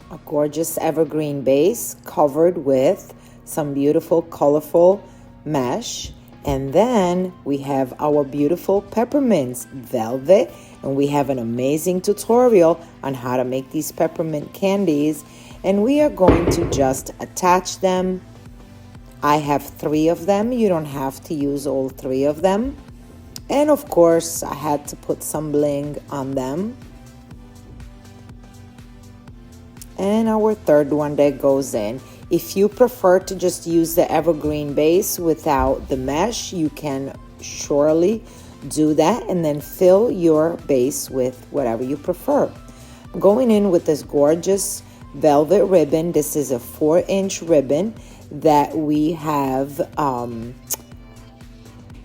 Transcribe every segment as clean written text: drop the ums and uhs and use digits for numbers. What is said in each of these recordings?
A gorgeous evergreen base covered with some beautiful colorful mesh. And then we have our beautiful peppermints, velvet, and we have an amazing tutorial on how to make these peppermint candies. And we are going to just attach them. I have 3 of them. You don't have to use all 3 of them. And of course, I had to put some bling on them. And our third one that goes in. If you prefer to just use the evergreen base without the mesh, you can surely do that and then fill your base with whatever you prefer. Going in with this gorgeous velvet ribbon. This is a 4-inch ribbon that we have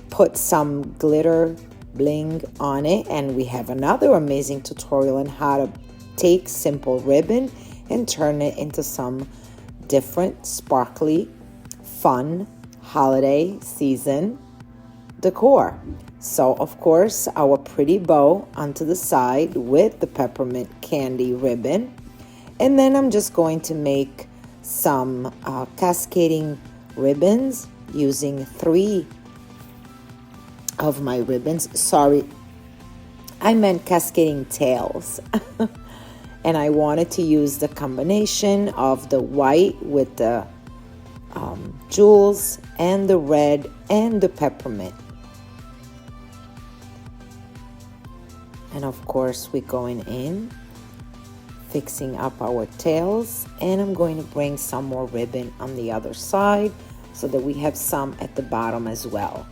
put some glitter bling on it, and we have another amazing tutorial on how to take simple ribbon and turn it into some different sparkly fun holiday season decor. So of course our pretty bow onto the side with the peppermint candy ribbon, and then I'm just going to make some cascading ribbons using 3 of my ribbons. Sorry, I meant cascading tails. And I wanted to use the combination of the white with the jewels and the red and the peppermint. And of course we're going in, fixing up our tails, and I'm going to bring some more ribbon on the other side so that we have some at the bottom as well.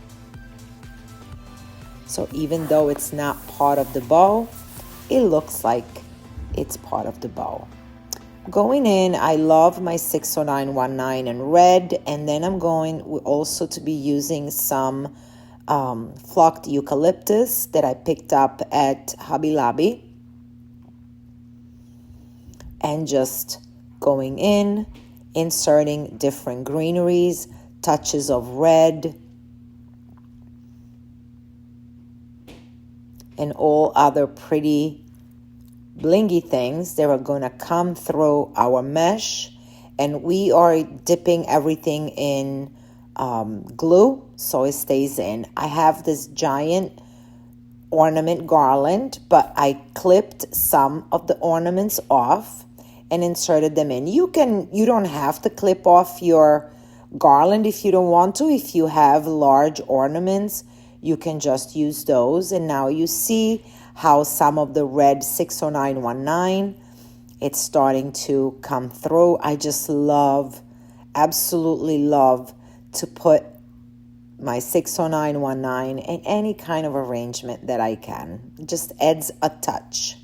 So even though it's not part of the bow, it looks like it's part of the bow. Going in, I love my 60919 in red, and then I'm going also to be using some flocked eucalyptus that I picked up at Hobby Lobby, and just going in, inserting different greeneries, touches of red, and all other pretty blingy things that are going to come through our mesh. And we are dipping everything in glue so it stays in. I have this giant ornament garland, but I clipped some of the ornaments off and inserted them in. You don't have to clip off your garland if you don't want to. If you have large ornaments, you can just use those. And now you see how some of the red 60919, it's starting to come through. I just love, absolutely love to put my 60919 in any kind of arrangement that I can. It just adds a touch.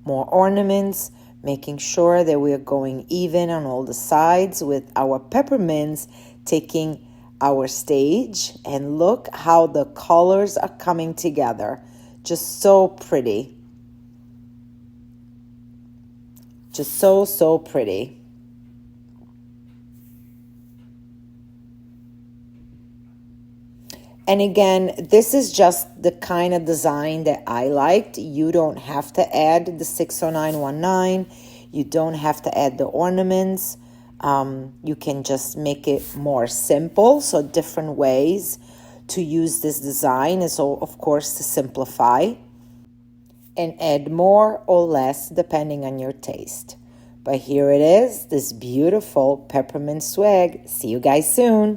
More ornaments, making sure that we're going even on all the sides with our peppermints, taking our stage, and look how the colors are coming together. Just so pretty. Just so pretty. And again, this is just the kind of design that I liked. You don't have to add the 60919. You don't have to add the ornaments. You can just make it more simple. So different ways to use this design is, of course, to simplify and add more or less depending on your taste. But here it is, this beautiful peppermint swag. See you guys soon.